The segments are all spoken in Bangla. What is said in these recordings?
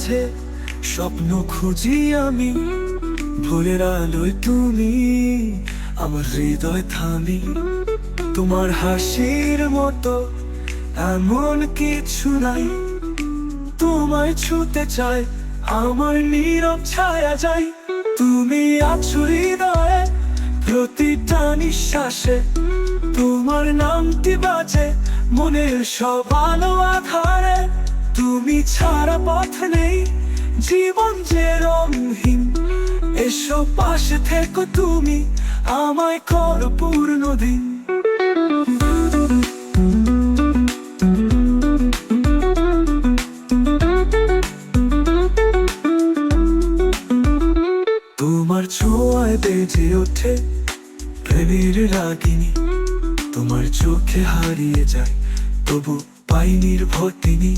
মাঝে স্বপ্ন খুঁজি আমি, ভোরের আলোয় তুমি আমার হৃদয় থামি। তোমার হাসির মতো এমন কিছু নাই, তোমায় ছুতে চাই আমার নীরব ছায়া যায়। তুমি আছো হৃদয়ে প্রতিটা নিঃশ্বাসে, তোমার নামটি বাজে মনের সব আলো আধারে। তুমি ছাড়া পথ নেই, জীবন যে রঙহীন। এসো পাশে থেকো তুমি, আমায় করো পূর্ণ দিন। তোমার ছোঁয়ায় বেজে ওঠে প্রেমের রাগিনী, তোমার চোখে হারিয়ে যায় তবু পাই নির্ভতিনি।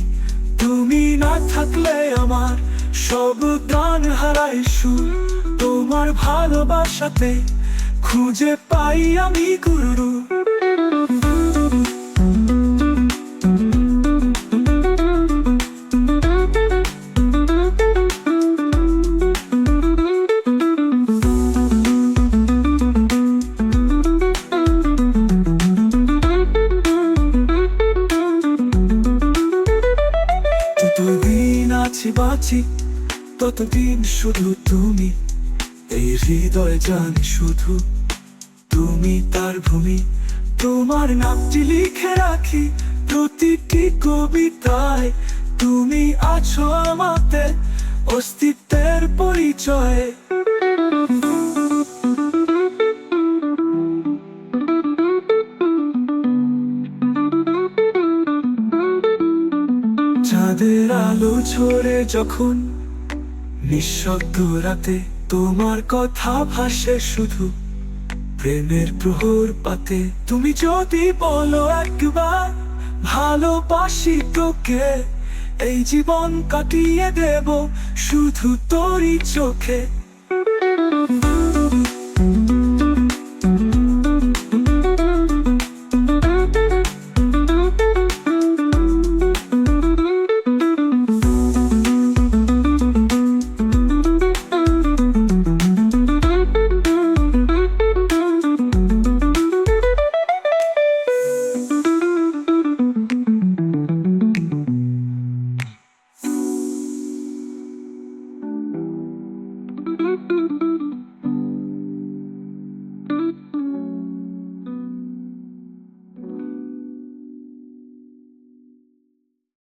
তুমি না থাকলে আমার সব গান হারায় সুর, তোমার ভালোবাসাতে খুঁজে পাই আমি গুরু। যতদিন আছি বাঁচি ততদিন শুধু তুমি, এই হৃদয় জানি শুধু তুমি তার ভূমি। তোমার নামটি লিখে রাখি প্রতিটি কবিতায়, তুমি আছো আমাতে অস্তিত্বের পরিচয়। চাঁদের আলো ঝরে যখন নিঃশব্দ রাতে, তোমার কথা ভাসে শুধু প্রেমের প্রহর পাতে। তুমি যদি বলো একবার ভালোবাসি তোকে, এই জীবন কাটিয়ে দেব শুধু তোরই চোখে।